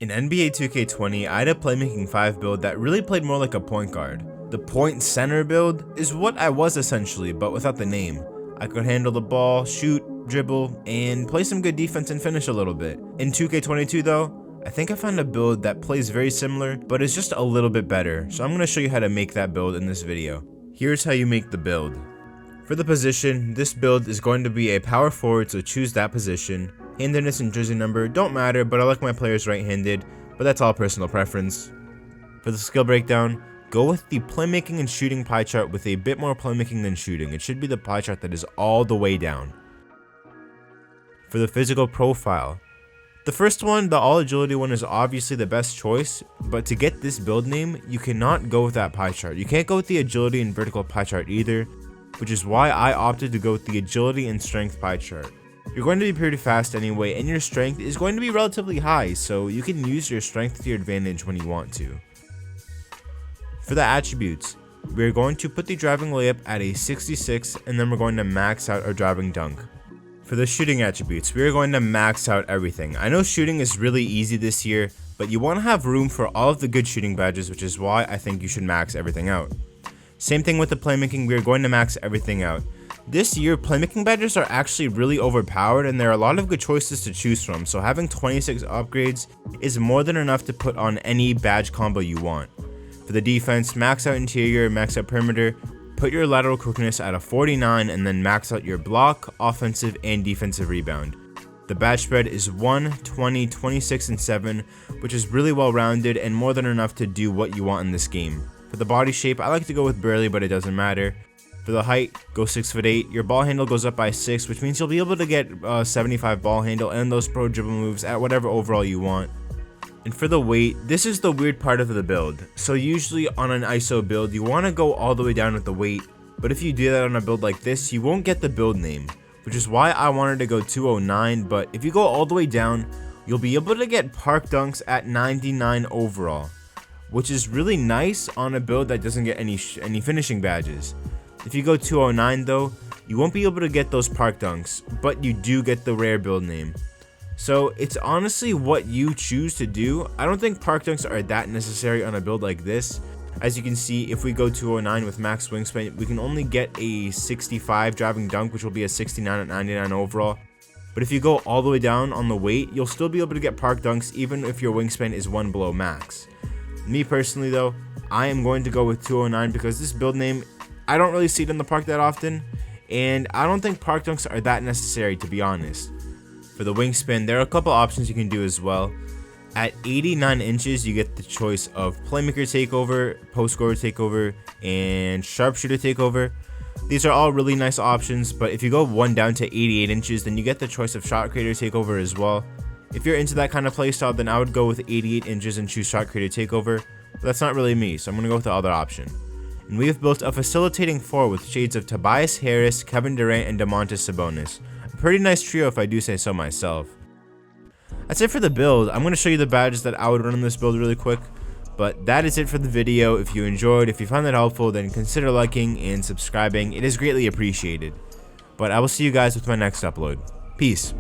In NBA 2K20, I had a playmaking 5 build that really played more like a point guard. The point center build is what I was essentially, but without the name. I could handle the ball, shoot, dribble, and play some good defense and finish a little bit. In 2K22 though, I think I found a build that plays very similar, but is just a little bit better, so I'm going to show you how to make that build in this video. Here's how you make the build. For the position, this build is going to be a power forward, so choose that position. Handedness and jersey number don't matter, but I like my players right-handed, but that's all personal preference. For the skill breakdown, go with the playmaking and shooting pie chart with a bit more playmaking than shooting. It should be the pie chart that is all the way down. For the physical profile, the first one, the all agility one, is obviously the best choice, but to get this build name, you cannot go with that pie chart. You can't go with the agility and vertical pie chart either, which is why I opted to go with the agility and strength pie chart. You're going to be pretty fast anyway, and your strength is going to be relatively high, so you can use your strength to your advantage when you want to. For the attributes, we're going to put the driving layup at a 66, and then we're going to max out our driving dunk. For the shooting attributes, we're going to max out everything. I know shooting is really easy this year, but you want to have room for all of the good shooting badges, which is why I think you should max everything out. Same thing with the playmaking, we're going to max everything out. This year, playmaking badges are actually really overpowered, and there are a lot of good choices to choose from, so having 26 upgrades is more than enough to put on any badge combo you want. For the defense, max out interior, max out perimeter, put your lateral quickness at a 49, and then max out your block, offensive, and defensive rebound. The badge spread is 1, 20, 26, and 7, which is really well rounded and more than enough to do what you want in this game. For the body shape, I like to go with burly, but it doesn't matter. For the height, go 6'8". Your ball handle goes up by 6, which means you'll be able to get 75 ball handle and those pro dribble moves at whatever overall you want. And for the weight, this is the weird part of the build. So usually on an ISO build, you want to go all the way down with the weight, but if you do that on a build like this, you won't get the build name, which is why I wanted to go 209. But if you go all the way down, you'll be able to get park dunks at 99 overall, which is really nice on a build that doesn't get any finishing badges. If you go 209 though, you won't be able to get those park dunks, but you do get the rare build name. So it's honestly what you choose to do. I don't think park dunks are that necessary on a build like this. As you can see, if we go 209 with max wingspan, we can only get a 65 driving dunk, which will be a 69 at 99 overall. But if you go all the way down on the weight, you'll still be able to get park dunks even if your wingspan is 1 below max. Me personally though, I am going to go with 209 because this build name, I don't really see it in the park that often, and I don't think park dunks are that necessary, to be honest. For the wingspan, there are a couple options you can do as well. At 89 inches, you get the choice of playmaker takeover, post scorer takeover, and sharpshooter takeover. These are all really nice options, but if you go one down to 88 inches, then you get the choice of shot creator takeover as well. If you're into that kind of playstyle, then I would go with 88 inches and choose shot creator takeover, but that's not really me, so I'm going to go with the other option. And we have built a facilitating 4 with shades of Tobias Harris, Kevin Durant, and Domantas Sabonis. A pretty nice trio if I do say so myself. That's it for the build. I'm going to show you the badges that I would run in this build really quick, but that is it for the video. If you enjoyed, if you found that helpful, then consider liking and subscribing. It is greatly appreciated. But I will see you guys with my next upload. Peace.